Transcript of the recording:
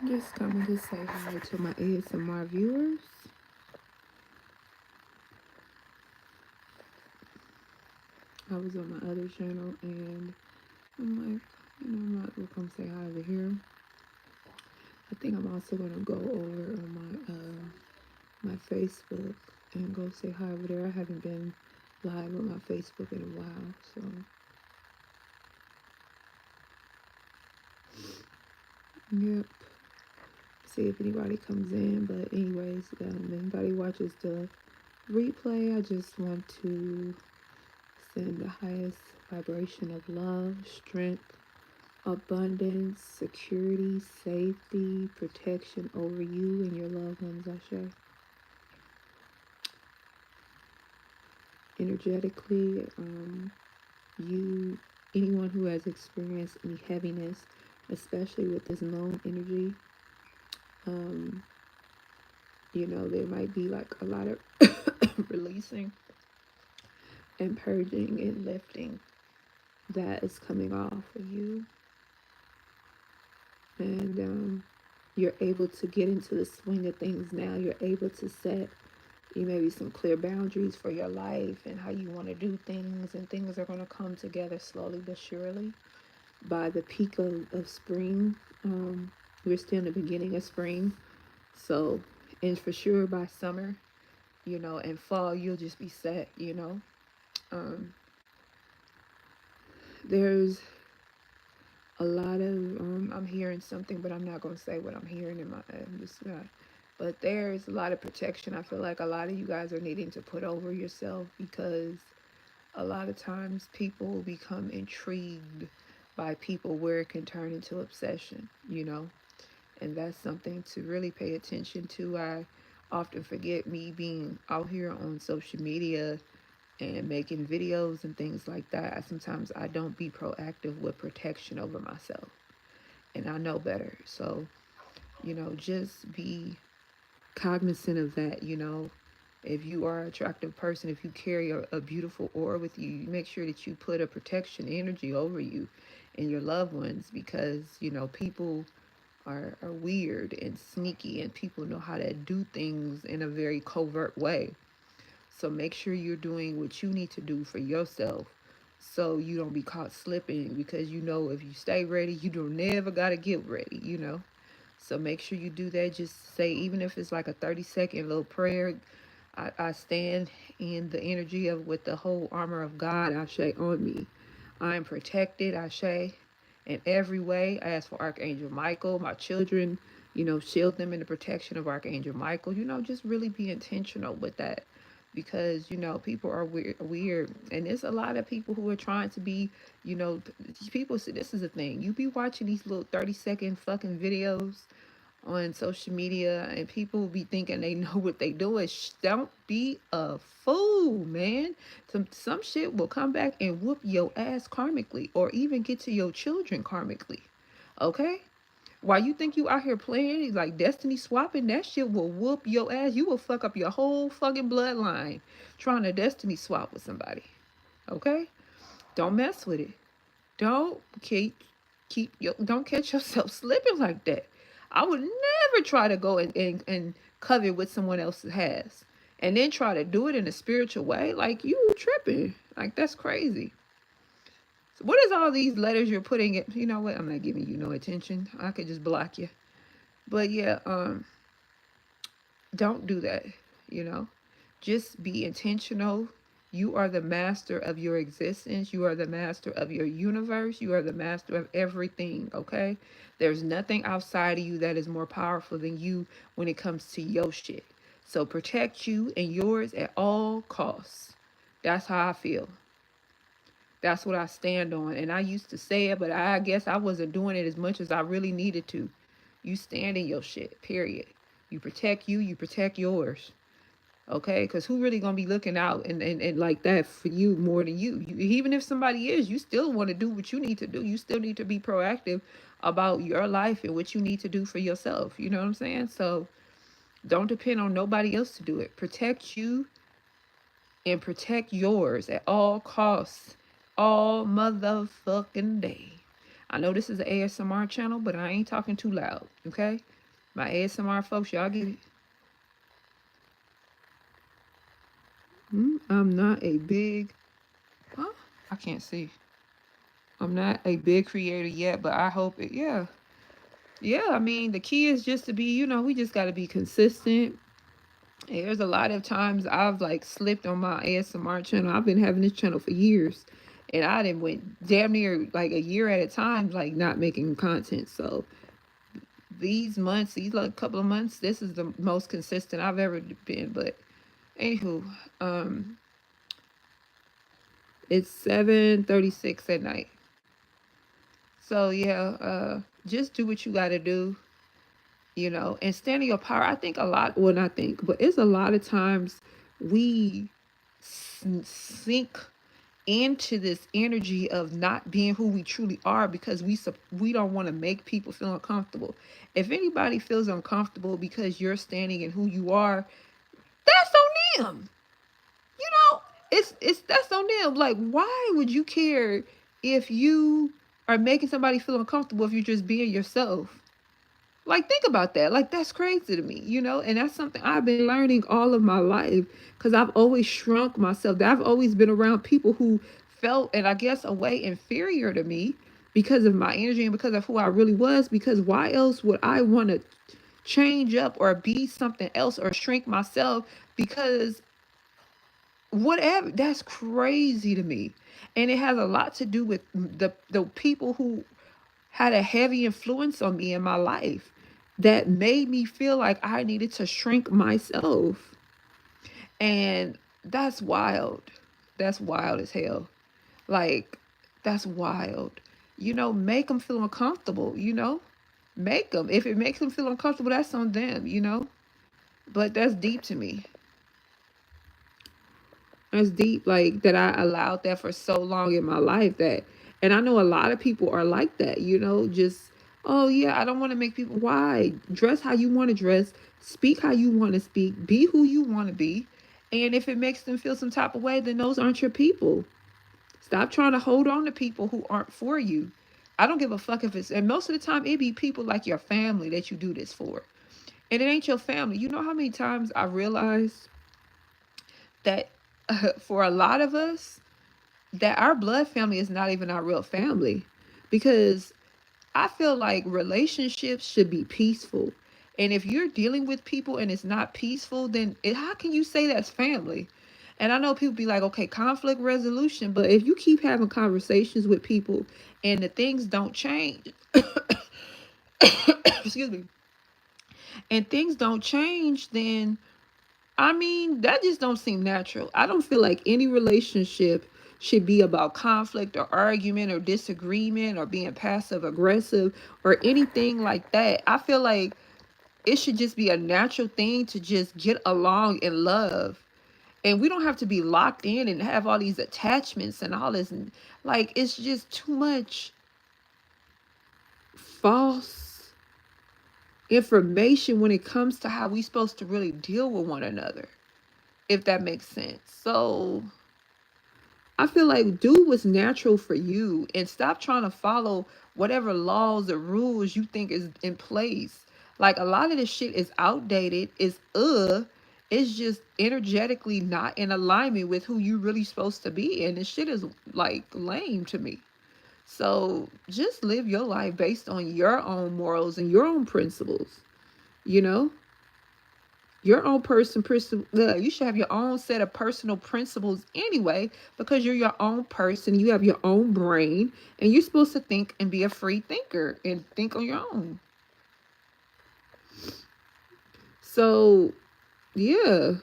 Just coming to say hi to my ASMR viewers. I was on my other channel and I'm like, I'm not gonna come say hi over here. I think I'm also gonna go over on my Facebook and go say hi over there. I haven't been live on my Facebook in a while, so yep. See if anybody comes in. But anyways, if anybody watches the replay, I just want to send the highest vibration of love, strength, abundance, security, safety, protection over you and your loved ones, Ashe. Energetically, you, anyone who has experienced any heaviness, especially with this moon energy, um, there might be like a lot of releasing and purging and lifting that is coming off of you. And you're able to get into the swing of things now. You're able to set maybe some clear boundaries for your life and how you want to do things, and things are going to come together slowly but surely. By the peak of spring, we're still in the beginning of spring, so, and for sure by summer, and fall, you'll just be set. um, there's a lot of I'm hearing something, but I'm not going to say what I'm hearing I'm just not. But there's a lot of protection. I feel like a lot of you guys are needing to put over yourself, because a lot of times people become intrigued by people where it can turn into obsession. And that's something to really pay attention to. I often forget, me being out here on social media and making videos and things like that, sometimes I don't be proactive with protection over myself. And I know better. So, just be cognizant of that. If you are an attractive person, if you carry a beautiful aura with you, you make sure that you put a protection energy over you and your loved ones, because, people are weird and sneaky, and people know how to do things in a very covert way. So make sure you're doing what you need to do for yourself, so you don't be caught slipping, because if you stay ready, you don't never got to get ready. So make sure you do that. Just say, even if it's like a 30-second little prayer, I stand in the energy of, with the whole armor of God, Ashe, on me. I am protected, Ashe, in every way. I ask for Archangel Michael, my children, shield them in the protection of Archangel Michael. Just really be intentional with that, because, people are weird. And there's a lot of people who are trying to be, people say, this is a thing. You be watching these little 30-second fucking videos on social media, and people will be thinking they know what they doing. Don't be a fool, man. Some shit will come back and whoop your ass karmically, or even get to your children karmically. Okay? While you think you out here playing like destiny swapping, that shit will whoop your ass. You will fuck up your whole fucking bloodline trying to destiny swap with somebody. Okay? Don't mess with it. Don't don't catch yourself slipping like that. I would never try to go and covet what someone else has, and then try to do it in a spiritual way. Like, you tripping. Like, that's crazy. So what is all these letters you're putting in? You know what? I'm not giving you no attention. I could just block you. But yeah, don't do that. You know, just be intentional. You are the master of your existence. You are the master of your universe. You are the master of everything, okay? There's nothing outside of you that is more powerful than you when it comes to your shit. So protect you and yours at all costs. That's how I feel. That's what I stand on. And I used to say it, but I guess I wasn't doing it as much as I really needed to. You stand in your shit, period. You protect yours. Okay, because who really gonna be looking out and like that for you more than you? Even if somebody is, you still want to do what you need to do. You still need to be proactive about your life and what you need to do for yourself. You know what I'm saying? So don't depend on nobody else to do it. Protect you and protect yours at all costs, all motherfucking day. I know this is an ASMR channel, but I ain't talking too loud, okay? My ASMR folks, y'all get it. I'm not a big, huh? I can't see. I'm not a big creator yet, but I hope it, yeah. Yeah, I mean, the key is just to be, we just got to be consistent. And there's a lot of times I've like slipped on my ASMR channel. I've been having this channel for years. And I didn't went damn near like a year at a time, like not making content. So these months, these like couple of months, this is the most consistent I've ever been. But anywho, um, it's 7:36 at night. So yeah, just do what you gotta do, and stand in your power. I think a lot, well, not think, but it's a lot of times we sink into this energy of not being who we truly are because we don't want to make people feel uncomfortable. If anybody feels uncomfortable because you're standing in who you are, that's on them. You know, it's that's on them. Like, why would you care if you are making somebody feel uncomfortable if you're just being yourself? Like, think about that. Like, that's crazy to me, And that's something I've been learning all of my life because I've always shrunk myself. I've always been around people who felt, and I guess, a way inferior to me because of my energy and because of who I really was. Because why else would I want to change up or be something else or shrink myself? Because whatever, that's crazy to me. And it has a lot to do with the people who had a heavy influence on me in my life that made me feel like I needed to shrink myself. And that's wild. That's wild as hell. Like, that's wild. Make them feel uncomfortable. Make them. If it makes them feel uncomfortable, that's on them. But that's deep to me. That's deep, like that I allowed that for so long in my life that, and I know a lot of people are like that, just, oh yeah, I don't want to make people, why? Dress how you want to dress, speak how you want to speak, be who you want to be. And if it makes them feel some type of way, then those aren't your people. Stop trying to hold on to people who aren't for you. I don't give a fuck if it's, and most of the time it be people like your family that you do this for. And it ain't your family. You know how many times I realized that for a lot of us, that our blood family is not even our real family, because I feel like relationships should be peaceful. And if you're dealing with people and it's not peaceful, then how can you say that's family? And I know people be like, okay, conflict resolution, but if you keep having conversations with people and the things don't change, excuse me, and things don't change, then I mean, that just don't seem natural. I don't feel like any relationship should be about conflict or argument or disagreement or being passive aggressive or anything like that. I feel like it should just be a natural thing to just get along in love. And we don't have to be locked in and have all these attachments and all this. And like, it's just too much false information when it comes to how we supposed to really deal with one another, if that makes sense. So I feel like do what's natural for you and stop trying to follow whatever laws or rules you think is in place. Like, a lot of this shit is outdated, it's just energetically not in alignment with who you really supposed to be. And this shit is like lame to me. So just live your life based on your own morals and your own principles, you know? Your own you should have your own set of personal principles anyway, because you're your own person, you have your own brain, and you're supposed to think and be a free thinker and think on your own. So yeah,